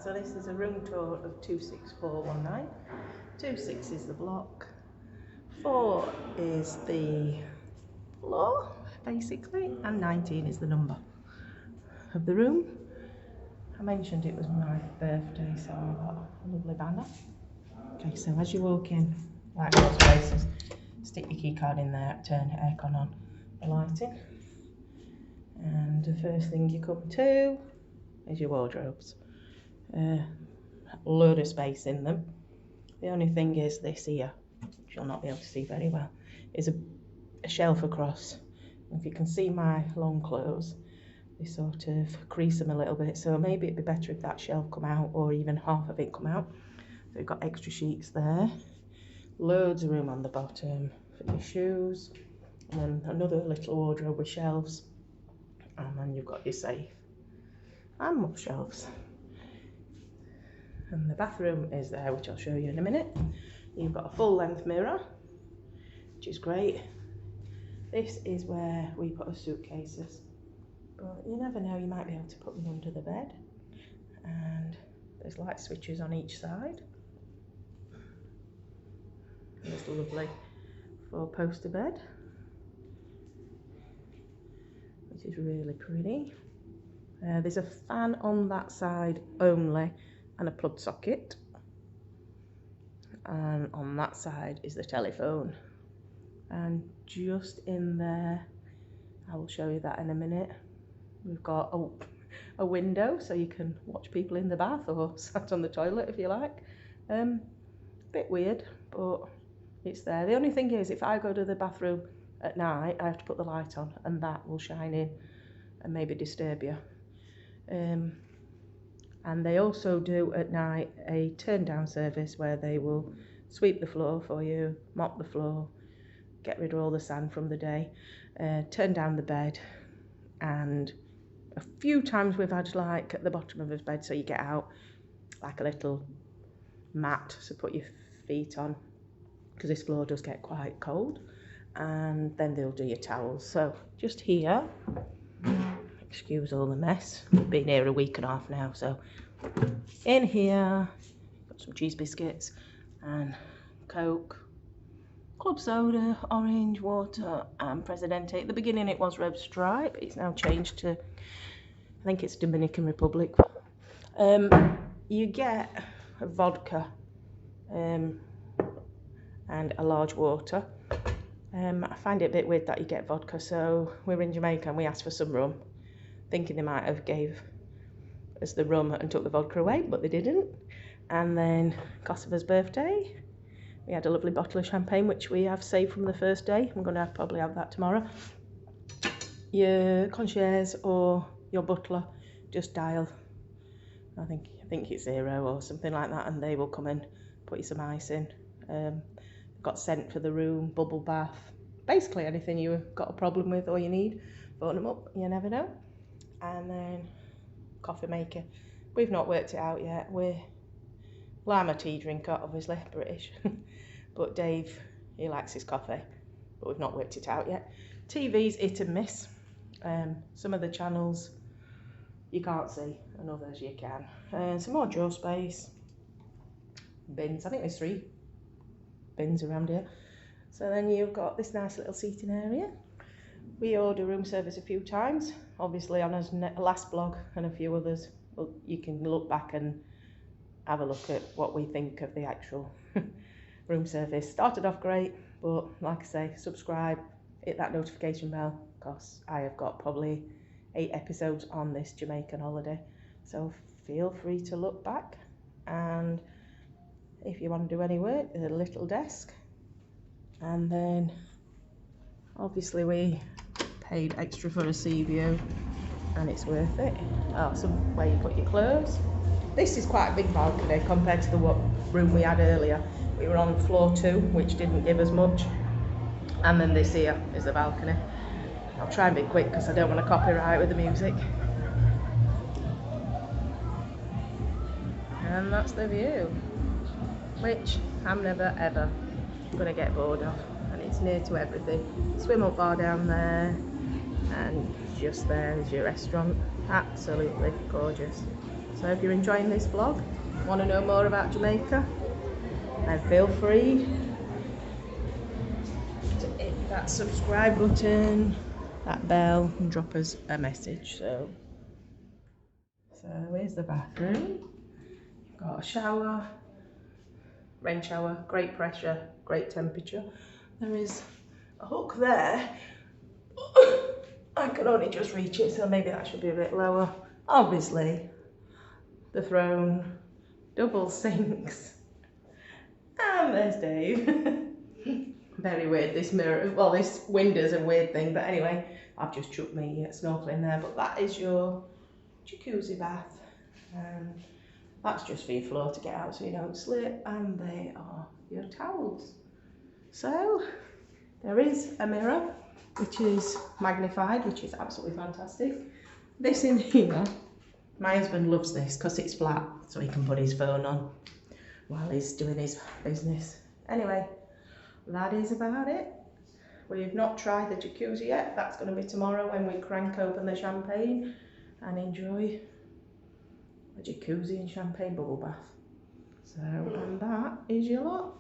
So this is a room tour of 26419. 26 is the block, 4 is the floor basically, and 19 is the number of the room. I mentioned it was my birthday, so I've got a lovely banner. Okay, so as you walk in, like most places, stick your key card in there, turn the aircon on, the lighting, and the first thing you come to is your wardrobes. Load of space in them. The only thing is this here, which you'll not be able to see very well, is a shelf across. If you can see my long clothes, they sort of crease them a little bit, so maybe it'd be better if that shelf come out, or even half of it come out. So you've got extra sheets there, loads of room on the bottom for your shoes, and then another little wardrobe with shelves, and then you've got your safe and more shelves. And the bathroom is there, which I'll show you in a minute. You've got a full length mirror, which is great. This is where we put our suitcases, but you never know, you might be able to put them under the bed. And there's light switches on each side. It's lovely 4-poster bed, which is really pretty. There's a fan on that side only, and a plug socket, and on that side is the telephone, and just in there, I will show you that in a minute, we've got a window so you can watch people in the bath or sat on the toilet if you like. Bit weird, but it's there. The only thing is, if I go to the bathroom at night, I have to put the light on, and that will shine in and maybe disturb you. And they also do at night a turn down service where they will sweep the floor for you, mop the floor, get rid of all the sand from the day, turn down the bed, and a few times we've had, like at the bottom of his bed, so you get out, like a little mat to put your feet on, because this floor does get quite cold, and then they'll do your towels. So just here, excuse all the mess, we've been here a week and a half now, so in here got some cheese biscuits and Coke, club soda, orange water, and Presidente. At the beginning it was Red Stripe, it's now changed to, I think it's Dominican Republic. You get a vodka and a large water. I find it a bit weird that you get vodka, so we were in Jamaica and we asked for some rum, thinking they might have gave us the rum and took the vodka away, but they didn't. And then Kosovo's birthday, we had a lovely bottle of champagne, which we have saved from the first day. I'm going to probably have that tomorrow. Your concierge or your butler just dial, I think it's 0 or something like that, and they will come and put you some ice in. Got scent for the room, bubble bath, basically anything you've got a problem with or you need, phone them up, you never know. And then coffee maker. We've not worked it out yet. Well, I'm a tea drinker, obviously, British. But Dave, he likes his coffee, but we've not worked it out yet. TV's hit and miss. Some of the channels you can't see, and others you can. Some more drawer space. Bins, I think there's 3 bins around here. So then you've got this nice little seating area. We ordered room service a few times, obviously on his last blog and a few others. Well, you can look back and have a look at what we think of the actual room service. Started off great, but like I say, subscribe, hit that notification bell, because I have got probably 8 episodes on this Jamaican holiday. So feel free to look back, and if you want to do any work, there's a little desk. And then obviously we paid extra for a sea view, and it's worth it. Oh, somewhere you put your clothes. This is quite a big balcony compared to the room we had earlier. We were on floor 2, which didn't give us much. And then this here is the balcony. I'll try and be quick because I don't want to copyright with the music. And that's the view, which I'm never ever going to get bored of. And it's near to everything. Swim up bar down there, and just there is your restaurant. Absolutely gorgeous. So if you're enjoying this vlog, want to know more about Jamaica, then feel free to hit that subscribe button, that bell, and drop us a message. So here's the bathroom. You've got a shower, rain shower, great pressure, great temperature. There is a hook there. I can only just reach it, so maybe that should be a bit lower. Obviously, the throne, double sinks, and there's Dave. Very weird, this mirror, well, this window's a weird thing, but anyway, I've just chucked me snorkeling there, but that is your jacuzzi bath. That's just for your floor to get out so you don't slip, and they are your towels. So there is a mirror which is magnified, which is absolutely fantastic. This in here, my husband loves this because it's flat, so he can put his phone on while he's doing his business. Anyway, that is about it. We've not tried the jacuzzi yet. That's going to be tomorrow when we crank open the champagne and enjoy a jacuzzi and champagne bubble bath. So, and that is your lot.